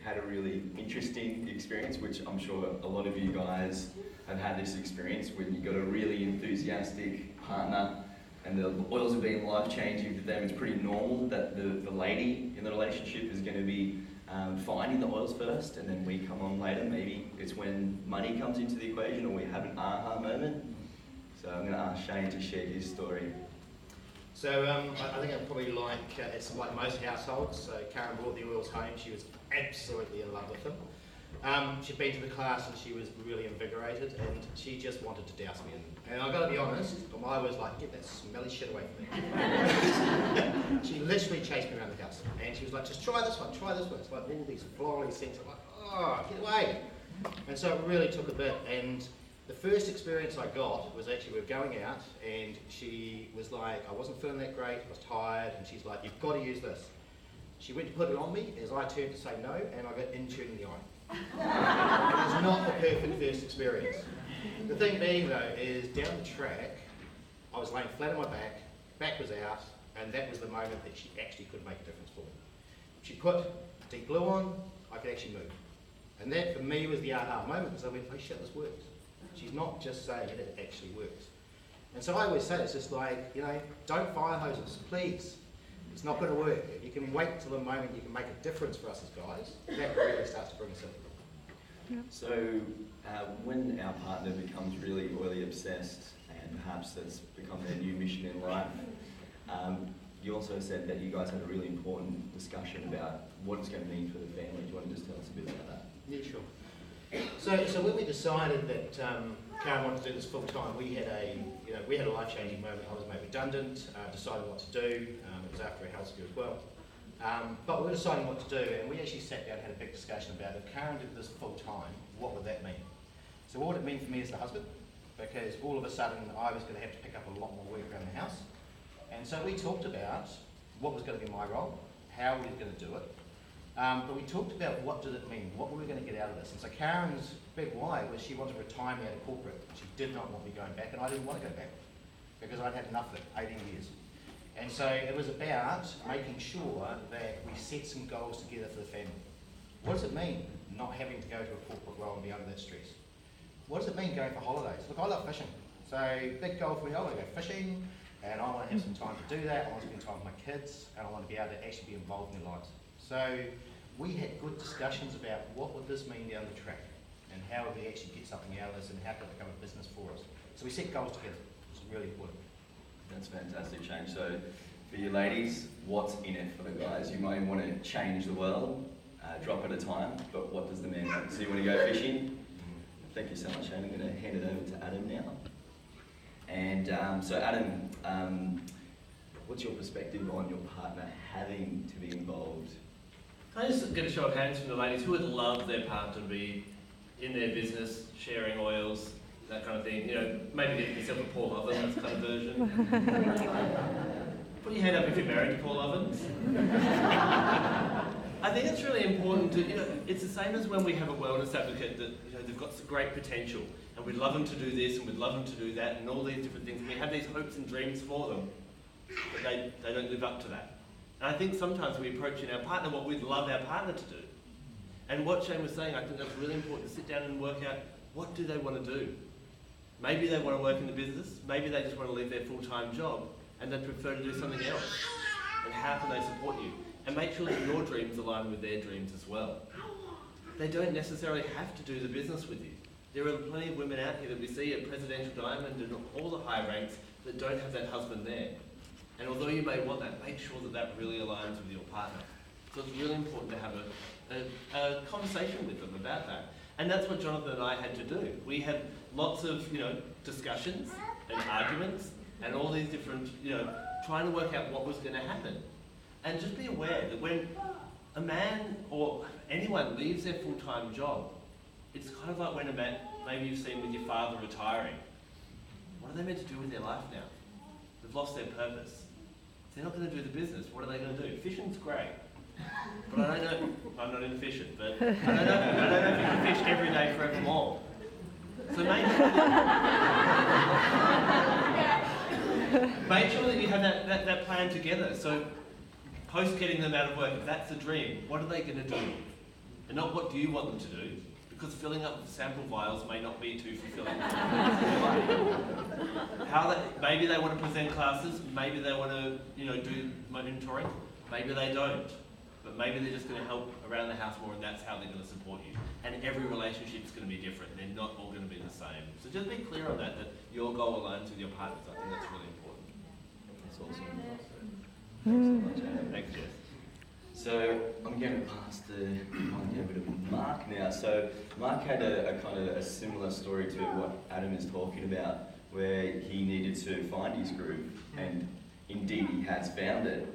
had a really interesting experience, which I'm sure a lot of you guys have had this experience when you've got a really enthusiastic partner and the oils have been life-changing for them. It's pretty normal that the lady in the relationship is going to be finding the oils first, and then we come on later. Maybe it's when money comes into the equation or we have an aha moment. So I'm going to ask Shane to share his story. So I think I'm probably like, it's like most households. So Karen brought the oils home. She was absolutely in love with them. She'd been to the class and she was really invigorated, and she just wanted to douse me in them. And I've got to be honest, I was like, get that smelly shit away from me. She literally chased me around the house, and she was like, just try this one, try this one. It's like all these florally scents. I'm like, oh, get away. And so it really took a bit. And the first experience I got was actually we were going out, and she was like, I wasn't feeling that great, I was tired, and she's like, you've got to use this. She went to put it on me as I turned to say no, and I got in-tune in the eye. It was not a perfect first experience. The thing being though is down the track, I was laying flat on my back was out, and that was the moment that she actually could make a difference for me. She put deep blue on, I could actually move. And that for me was the aha moment, because I went, oh shit, this works. She's not just saying it, it actually works. And so I always say, it's just like, you know, don't fire hoses, please. It's not going to work. If you can wait till the moment you can make a difference for us as guys, that really starts to bring us in. So when our partner becomes really oily obsessed, and perhaps that's become their new mission in life, you also said that you guys had a really important discussion about what it's going to mean for the family. Do you want to just tell us a bit about that? Yeah, sure. So when we decided that Karen wanted to do this full time, we had a life-changing moment. I was made redundant, decided what to do. It was after a health scare as well. But we were deciding what to do, and we actually sat down and had a big discussion about if Karen did this full time, what would that mean? So what would it mean for me as the husband? Because all of a sudden I was going to have to pick up a lot more work around the house. And so we talked about what was going to be my role, how we were going to do it. But we talked about what did it mean, what were we going to get out of this. And so Karen's big why was she wanted to retire me out of corporate. She did not want me going back, and I didn't want to go back because I'd had enough of it, 18 years. And so it was about making sure that we set some goals together for the family. What does it mean not having to go to a corporate role and be under that stress? What does it mean going for holidays? Look, I love fishing. So big goal for me, I want to go fishing, and I want to have some time to do that. I want to spend time with my kids, and I want to be able to actually be involved in their lives. So we had good discussions about what would this mean down the track, and how would we actually get something out of this, and how could it become a business for us. So we set goals together. It's really important. That's fantastic, Shane. So for you ladies, what's in it for the guys? You might want to change the world, drop at a time, but what does the man want? So you want to go fishing? Thank you so much, Shane. I'm going to hand it over to Adam now. And so Adam, what's your perspective on your partner having to be involved? Can I just get a show of hands from the ladies who would love their partner to be in their business, sharing oils, that kind of thing? You know, maybe get yourself a Paul Ovens kind of version. Put your hand up if you're married to Paul Ovens. I think it's really important to, you know, it's the same as when we have a wellness advocate that, you know, they've got some great potential and we'd love them to do this and we'd love them to do that and all these different things. We have these hopes and dreams for them, but they don't live up to that. And I think sometimes we approach in our partner what we'd love our partner to do. And what Shane was saying, I think that's really important to sit down and work out what do they want to do. Maybe they want to work in the business, maybe they just want to leave their full-time job and they prefer to do something else. And how can they support you? And make sure that your dreams align with their dreams as well. They don't necessarily have to do the business with you. There are plenty of women out here that we see at Presidential Diamond and all the high ranks that don't have that husband there. And although you may want that, make sure that that really aligns with your partner. So it's really important to have a conversation with them about that. And that's what Jonathan and I had to do. We had lots of, you know, discussions and arguments and all these different, you know, trying to work out what was going to happen. And just be aware that when a man or anyone leaves their full-time job, it's kind of like when a man, maybe you've seen with your father retiring. What are they meant to do with their life now? They've lost their purpose. If they're not going to do the business, what are they going to do? Fishing's great. But I don't know, I'm not into fishing, but I don't know if you can fish every day forevermore. So make sure that you have that plan together. So post getting them out of work, if that's the dream, what are they going to do? and not what do you want them to do, because filling up sample vials may not be too fulfilling. Maybe they want to present classes, maybe they want to, do monitoring, maybe they don't. But maybe they're just going to help around the house more, and that's how they're going to support you. And every relationship is going to be different. They're not all going to be the same. So just be clear on that your goal aligns with your partner's. I think that's really important. That's awesome. Thanks so much, Adam. Thanks, Jess. So I'm going to pass the mic over to Mark now. So Mark had a kind of a similar story to what Adam is talking about, where he needed to find his groove, and indeed he has found it.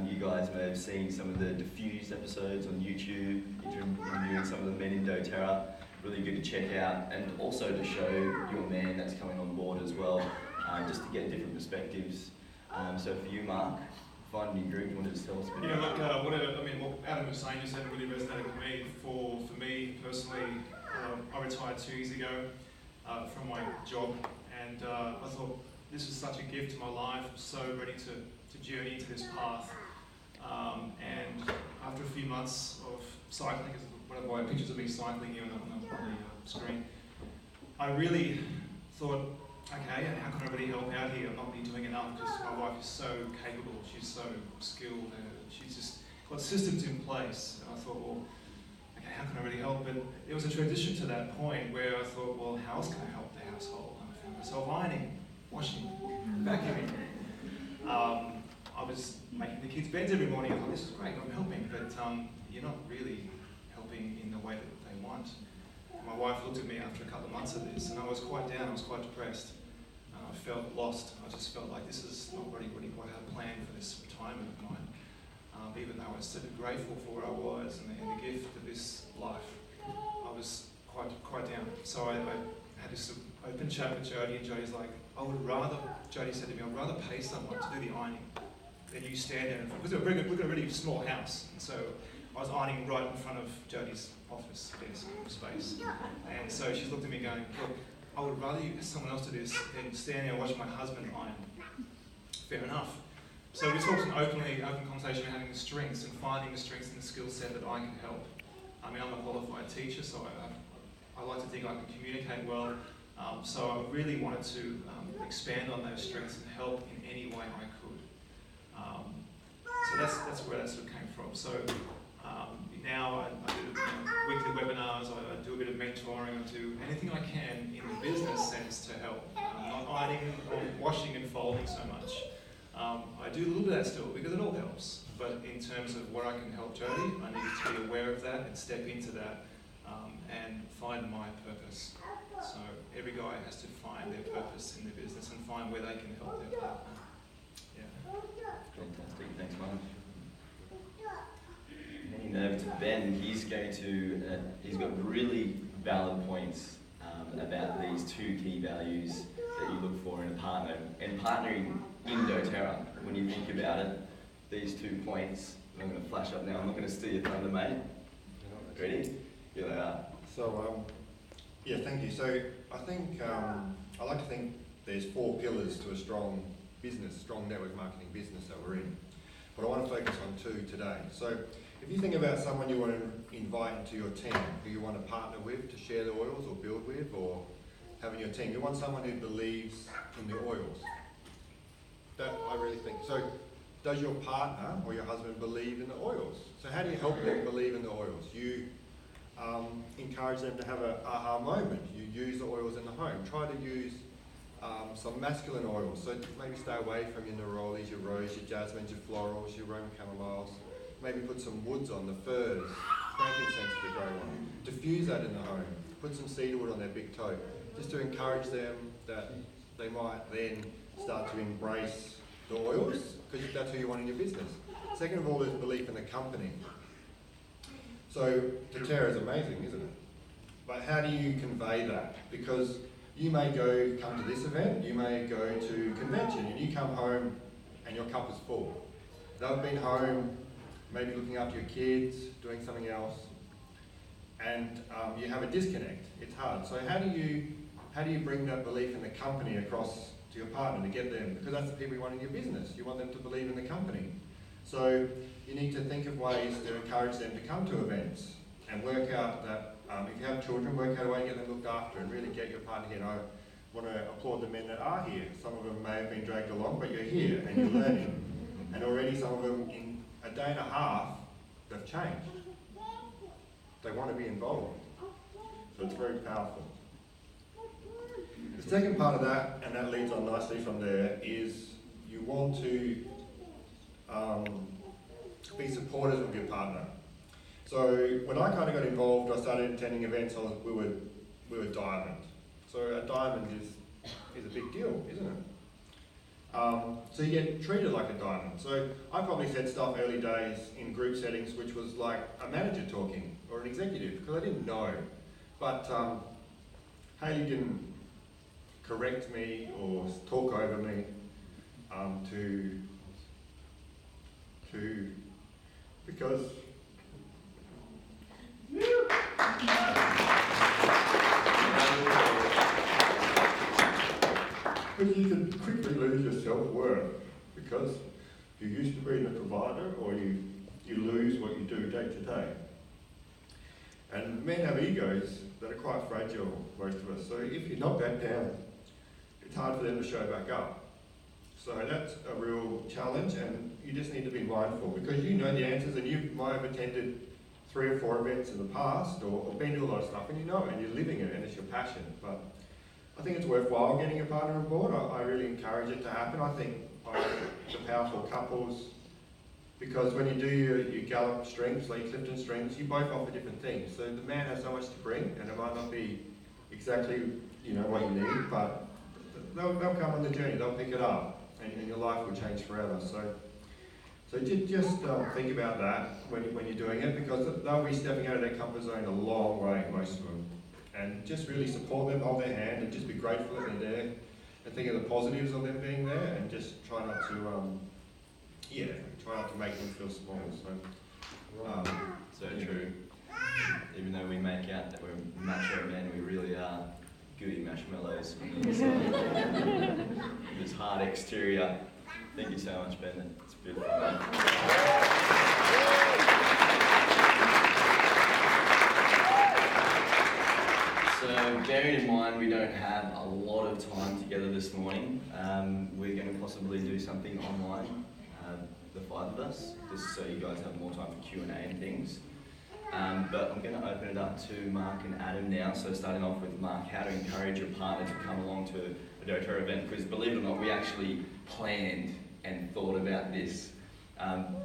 You guys may have seen some of the Diffused episodes on YouTube, interviewing some of the men in doTERRA. Really good to check out, and also to show your man that's coming on board as well, just to get different perspectives. So for you, Mark, finding your groove, you wanted to tell us a bit? Yeah, look, what Adam was saying just really resonated with me. For me personally, I retired 2 years ago from my job, and I thought this was such a gift to my life. I'm so ready to journey into this path. And after a few months of cycling, because one of my pictures of me cycling here on the screen, I really thought, okay, how can I really help out here? I'm not really doing enough, because my wife is so capable, she's so skilled, and she's just got systems in place. And I thought, well, okay, how can I really help? But it was a transition to that point where I thought, well, how else can I help the household? And I found myself ironing, washing, vacuuming. I was making the kids' beds every morning. I thought, this is great, I'm helping, but you're not really helping in the way that they want. My wife looked at me after a couple of months of this, and I was quite down, I was quite depressed. I felt lost. I just felt like this is not really what I had planned for this retirement of mine. Even though I was so grateful for where I was and the gift of this life, I was quite down. So I had this open chat with Jodie, and Jodie's like, Jodie said to me, I'd rather pay someone to do the ironing than you stand there. Because we've got a really small house, and so I was ironing right in front of Jodie's office desk space. And so she's looked at me going, look, I would rather you someone else do this than stand there and watch my husband iron. Fair enough. So we talked in open conversation about having the strengths and finding the strengths and the skill set that I can help. I mean, I'm a qualified teacher, so I like to think I can communicate well. So I really wanted to expand on those strengths and help in any way I could. So that's where that sort of came from. So now I do weekly webinars, I do a bit of mentoring, I do anything I can in the business sense to help. Not ironing or washing and folding so much. I do a little bit of that still because it all helps. But in terms of where I can help Jodie, I need to be aware of that and step into that and find my purpose. So every guy has to find their purpose in their business and find where they can help their partner. Yeah. Fantastic, thanks, Mark. Handing over to Ben, he's got really valid points about these two key values that you look for in a partner. And partnering in doTERRA, when you think about it, these 2 points, I'm going to flash up now, I'm not going to steal your thunder, mate. Ready? Here they are. So, yeah, thank you. So I think, I like to think there's 4 pillars to a strong business, strong network marketing business that we're in. But I want to focus on 2 today. So if you think about someone you want to invite into your team, who you want to partner with to share the oils or build with or have in your team, you want someone who believes in the oils. That I really think. So does your partner or your husband believe in the oils? So how do you help them believe in the oils? You encourage them to have an aha moment. You use the oils in the home. Try to use some masculine oils. So maybe stay away from your nerolies, your rose, your jasmines, your florals, your Roman camelliles. Maybe put some woods on, the firs, frankincense is a great one. Diffuse that in the home. Put some cedarwood on their big toe, just to encourage them that they might then start to embrace the oils, because that's who you want in your business. Second of all is belief in the company. So doTERRA is amazing, isn't it? But how do you convey that? Because you may come to this event, you may go to convention, and you come home and your cup is full. They've been home, maybe looking after your kids, doing something else, and you have a disconnect. It's hard. So how do you bring that belief in the company across to your partner to get them? Because that's the people you want in your business. You want them to believe in the company. So you need to think of ways to encourage them to come to events, and work out that if you have children, work out a way to get them looked after and really get your partner here. And I want to applaud the men that are here. Some of them may have been dragged along, but you're here and you're learning. And already some of them, in a day and a half, they've changed. They want to be involved. So it's very powerful. The second part of that, and that leads on nicely from there, is you want to be supporters of your partner. So when I kind of got involved, I started attending events. We were diamond. So a diamond is a big deal, isn't it? So you get treated like a diamond. So I probably said stuff early days in group settings which was like a manager talking or an executive because I didn't know. But Hayley didn't correct me or talk over me because you can quickly lose your self-worth because you're used to being a provider, or you lose what you do day to day. And men have egos that are quite fragile, most of us. So if you knock that down, it's hard for them to show back up. So that's a real challenge, and you just need to be mindful because you know the answers, and you might have attended 3 or 4 events in the past or been to a lot of stuff, and you know it, and you're living it, and it's your passion. But I think it's worthwhile getting a partner on board. I really encourage it to happen. I think the powerful couples, because when you do your Gallup strengths, like Clifton strengths, you both offer different things. So the man has so much to bring, and it might not be exactly what you need, but they'll come on the journey. They'll pick it up, and your life will change forever. So just think about that when you're doing it, because they'll be stepping out of their comfort zone a long way, most of them. And just really support them, hold their hand, and just be grateful that they're there, and think of the positives of them being there, and just try not to, try not to make them feel small. So true. Even though we make out that we're macho men, we really are gooey marshmallows on the inside. This hard exterior. Thank you so much, Ben. It's beautiful. So bearing in mind we don't have a lot of time together this morning, we're going to possibly do something online, the 5 of us, just so you guys have more time for Q&A and things. But I'm going to open it up to Mark and Adam now. So starting off with Mark, how to encourage your partner to come along to a doTERRA event, because believe it or not, we actually planned and thought about this.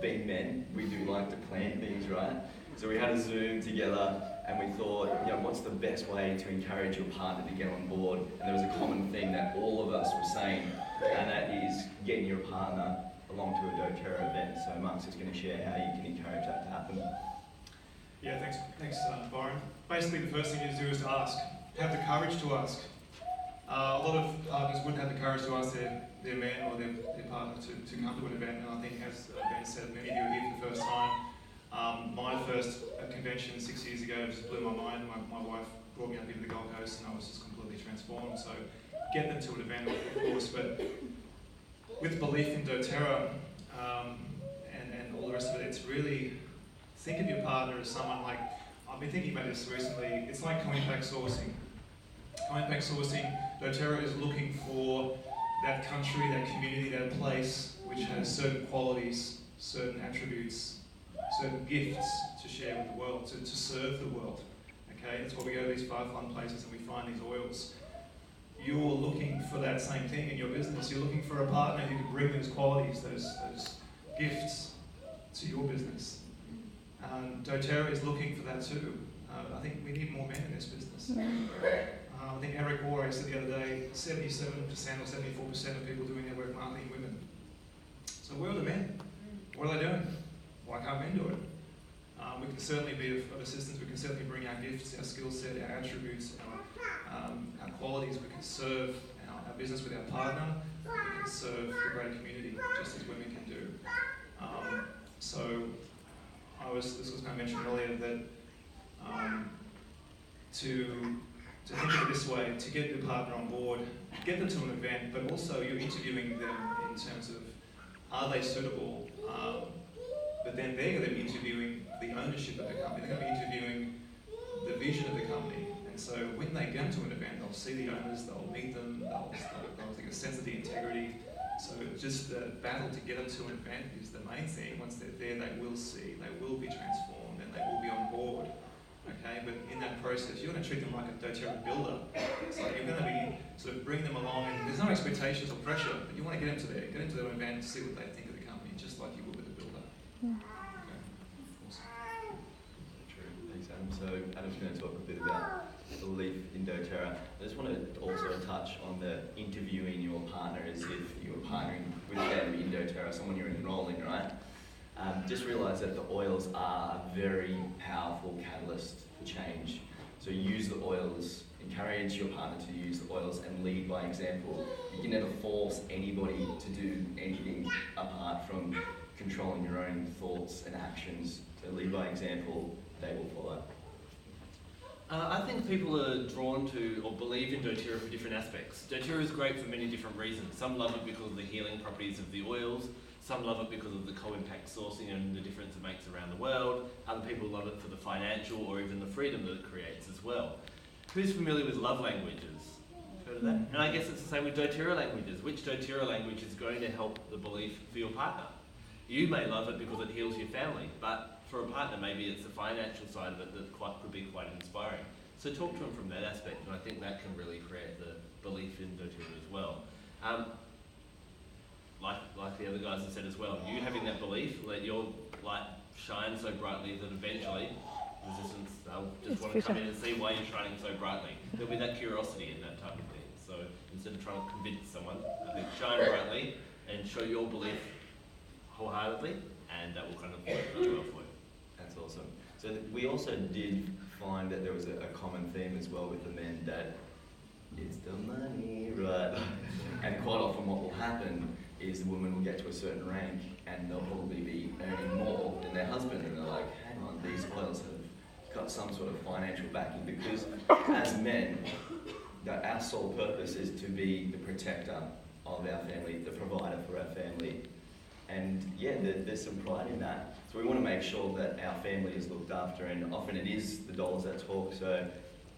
Being men, we do like to plan things, right? So we had a Zoom together and we thought, what's the best way to encourage your partner to get on board? And there was a common thing that all of us were saying, and that is getting your partner along to a doTERRA event. So Mark's just going to share how you can encourage that to happen. Yeah, thanks, Byron. Basically, the first thing you need to do is to ask. Have the courage to ask. A lot of partners wouldn't have the courage to ask their man or their partner to come to an event, and I think, as Ben said, many of you are here for the first time. My first convention 6 years ago just blew my mind. My wife brought me up here to the Gold Coast, and I was just completely transformed. So get them to an event, of course, but with belief in doTERRA and all the rest of it, it's really, think of your partner as someone like, I've been thinking about this recently, it's like coin-pack sourcing. Coin-pack sourcing, doTERRA is looking for that country, that community, that place which has certain qualities, certain attributes, certain gifts to share with the world, to serve the world. Okay, that's why we go to these far-flung places and we find these oils. You're looking for that same thing in your business. You're looking for a partner who can bring those qualities, those gifts to your business. doTERRA is looking for that too. I think we need more men in this business. I think Eric Warren said the other day, 77% or 74% of people doing network marketing are women. So where are the men? What are they doing? Why can't men do it? We can certainly be of assistance. We can certainly bring our gifts, our skill set, our attributes, our qualities. We can serve our business with our partner. We can serve the greater community, just as women can do. This was kind of mentioned earlier that to think of it this way, to get your partner on board, get them to an event, but also you're interviewing them in terms of, are they suitable? But then they're going to be interviewing the ownership of the company. They're going to be interviewing into an event, they'll see the owners, they'll meet them, they'll get a sense of the integrity. So just the battle to get them to an event is the main thing. Once they're there, they will see, they will be transformed, and they will be on board. Okay, but in that process, you're going to treat them like a doTERRA builder. It's like you're going to be sort of bring them along, and there's no expectations or pressure, but you want to get them to their event, see what they think of the company, just like you would with a builder. Okay. Awesome. True. Thanks, Adam. So Adam's going to talk a bit about belief in doTERRA. I just want to also touch on the interviewing your partner as if you were partnering with them in doTERRA, someone you're enrolling, right? Just realise that the oils are a very powerful catalyst for change. So use the oils, encourage your partner to use the oils and lead by example. You can never force anybody to do anything apart from controlling your own thoughts and actions. So lead by example, they will follow. I think people are drawn to or believe in doTERRA for different aspects. doTERRA is great for many different reasons. Some love it because of the healing properties of the oils. Some love it because of the co-impact sourcing and the difference it makes around the world. Other people love it for the financial or even the freedom that it creates as well. Who's familiar with love languages? Heard of that? And I guess it's the same with doTERRA languages. Which doTERRA language is going to help the belief for your partner? You may love it because it heals your family, but for a partner, maybe it's the financial side of it that could be quite inspiring. So talk to them from that aspect, and I think that can really create the belief in doTERRA as well. Like the other guys have said as well, you having that belief, let your light shine so brightly that eventually resistance, they'll just want to come in and see why you're shining so brightly. There'll be that curiosity in that type of thing. So instead of trying to convince someone, I think shine brightly and show your belief wholeheartedly, and that will kind of work really well for you. That's awesome. So we also did find that there was a common theme as well with the men, that it's the money, right? And quite often what will happen is the woman will get to a certain rank and they'll probably be earning more than their husband, and they're like, hang on, these oils have got some sort of financial backing, because as men, our sole purpose is to be the protector of our family, the provider for our family. And yeah, there's some pride in that. So we want to make sure that our family is looked after, and often it is the dollars that talk. So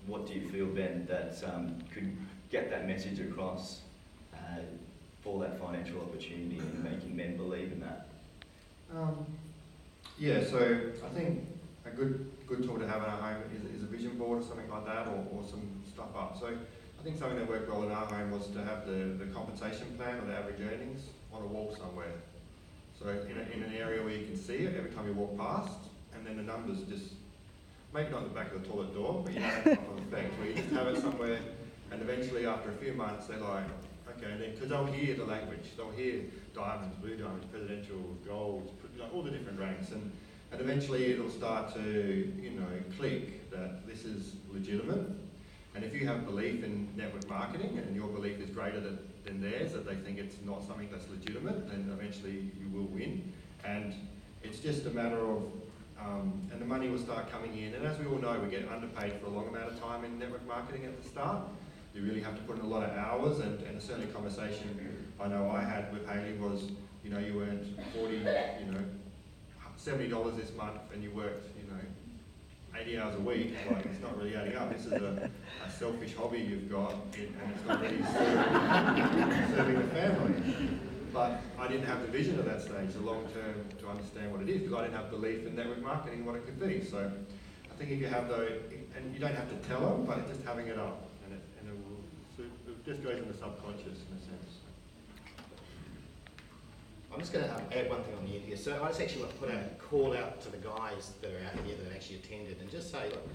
what do you feel, Ben, that could get that message across for that financial opportunity and making men believe in that? Yeah, so I think a good tool to have in our home is a vision board or something like that, or some stuff up. So I think something that worked well in our home was to have the compensation plan or the average earnings on a wall somewhere. So in an area where you can see it every time you walk past, and then the numbers just, maybe not at the back of the toilet door, but you know, that type of effect, where you just have it somewhere, and eventually after a few months they're like, okay, then, because they'll hear the language, they'll hear diamonds, blue diamonds, presidential, gold, you know, all the different ranks, and eventually it'll start to, you know, click that this is legitimate. And if you have belief in network marketing and your belief is greater than theirs, that they think it's not something that's legitimate, then eventually you will win. And it's just a matter of, and the money will start coming in. And as we all know, we get underpaid for a long amount of time in network marketing at the start. You really have to put in a lot of hours, and certainly a conversation I know I had with Hayley was, you know, you earned $70 this month, and you worked, 80 hours a week. Like, it's not really adding up. This is a selfish hobby you've got, and it's not really serving the family. But I didn't have the vision at that stage, the long term, to understand what it is, because I didn't have belief in network marketing, what it could be. So I think if you have those, and you don't have to tell them, but just having it up, and it just goes in the subconscious in a sense. I'm just going to add one thing on the end here. So I just actually want to put a call out to the guys that are out here that actually attended, and just say, look,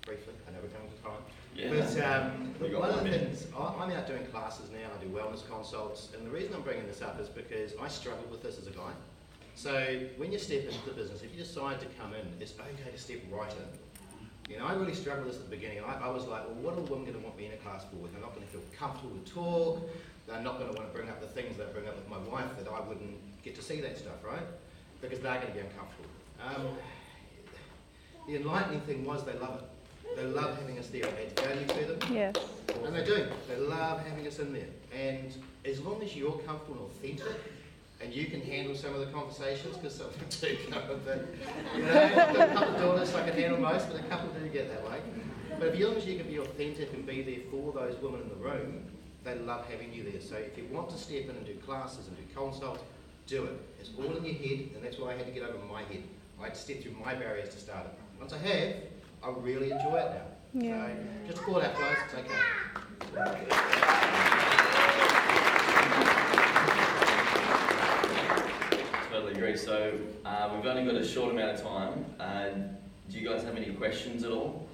briefly, I know we're coming to time. Yeah. But one of the things, I'm out doing classes now, I do wellness consults, and the reason I'm bringing this up is because I struggled with this as a guy. So when you step into the business, if you decide to come in, it's okay to step right in. You know, I really struggled with this at the beginning. I was like, well, what are women going to want me in a class for? They're not going to feel comfortable to talk. They're not going to want to bring up the things that I bring up with my wife, that I wouldn't get to see that stuff, right? Because they're going to be uncomfortable. The enlightening thing was they love it. They love having us there. It adds value to them. Yes. And they do. They love having us in there. And as long as you're comfortable and authentic, and you can handle some of the conversations, because some of them do go a bit, I've got a couple of daughters, so I can handle most, but a couple do get that way. But as long as you can be authentic and be there for those women in the room, they love having you there. So if you want to step in and do classes and do consults, do it. It's all in your head, and that's what I had to get over my head. I had to step through my barriers to start it. Once I have, I really enjoy it now. Yeah. So just call out, guys. It's okay. Totally agree. So we've only got a short amount of time. Do you guys have any questions at all?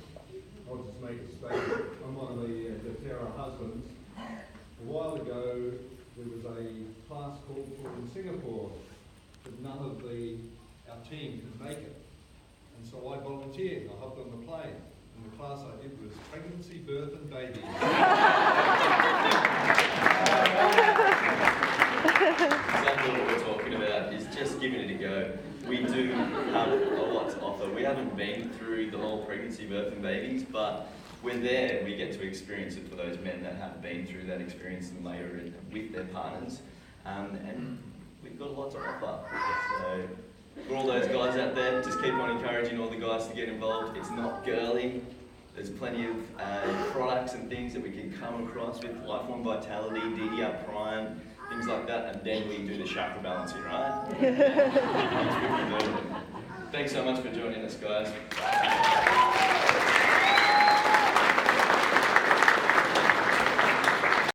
I'll just make a statement. I'm one of the doTERRA husbands. A while ago, there was a class called for in Singapore, but none of our team could make it. And so I volunteered. I hopped on the plane. And the class I did was pregnancy, birth and baby. Exactly what we're talking about is just giving it a go. We do have a lot to offer. We haven't been through the whole pregnancy, birth and babies, but we're there. We get to experience it for those men that have been through that experience and later with their partners. And we've got a lot to offer. So for all those guys out there, just keep on encouraging all the guys to get involved. It's not girly. There's plenty of products and things that we can come across with Lifelong Vitality, DDR Prime, things like that, and then we do the chakra balancing, right? Thanks so much for joining us, guys.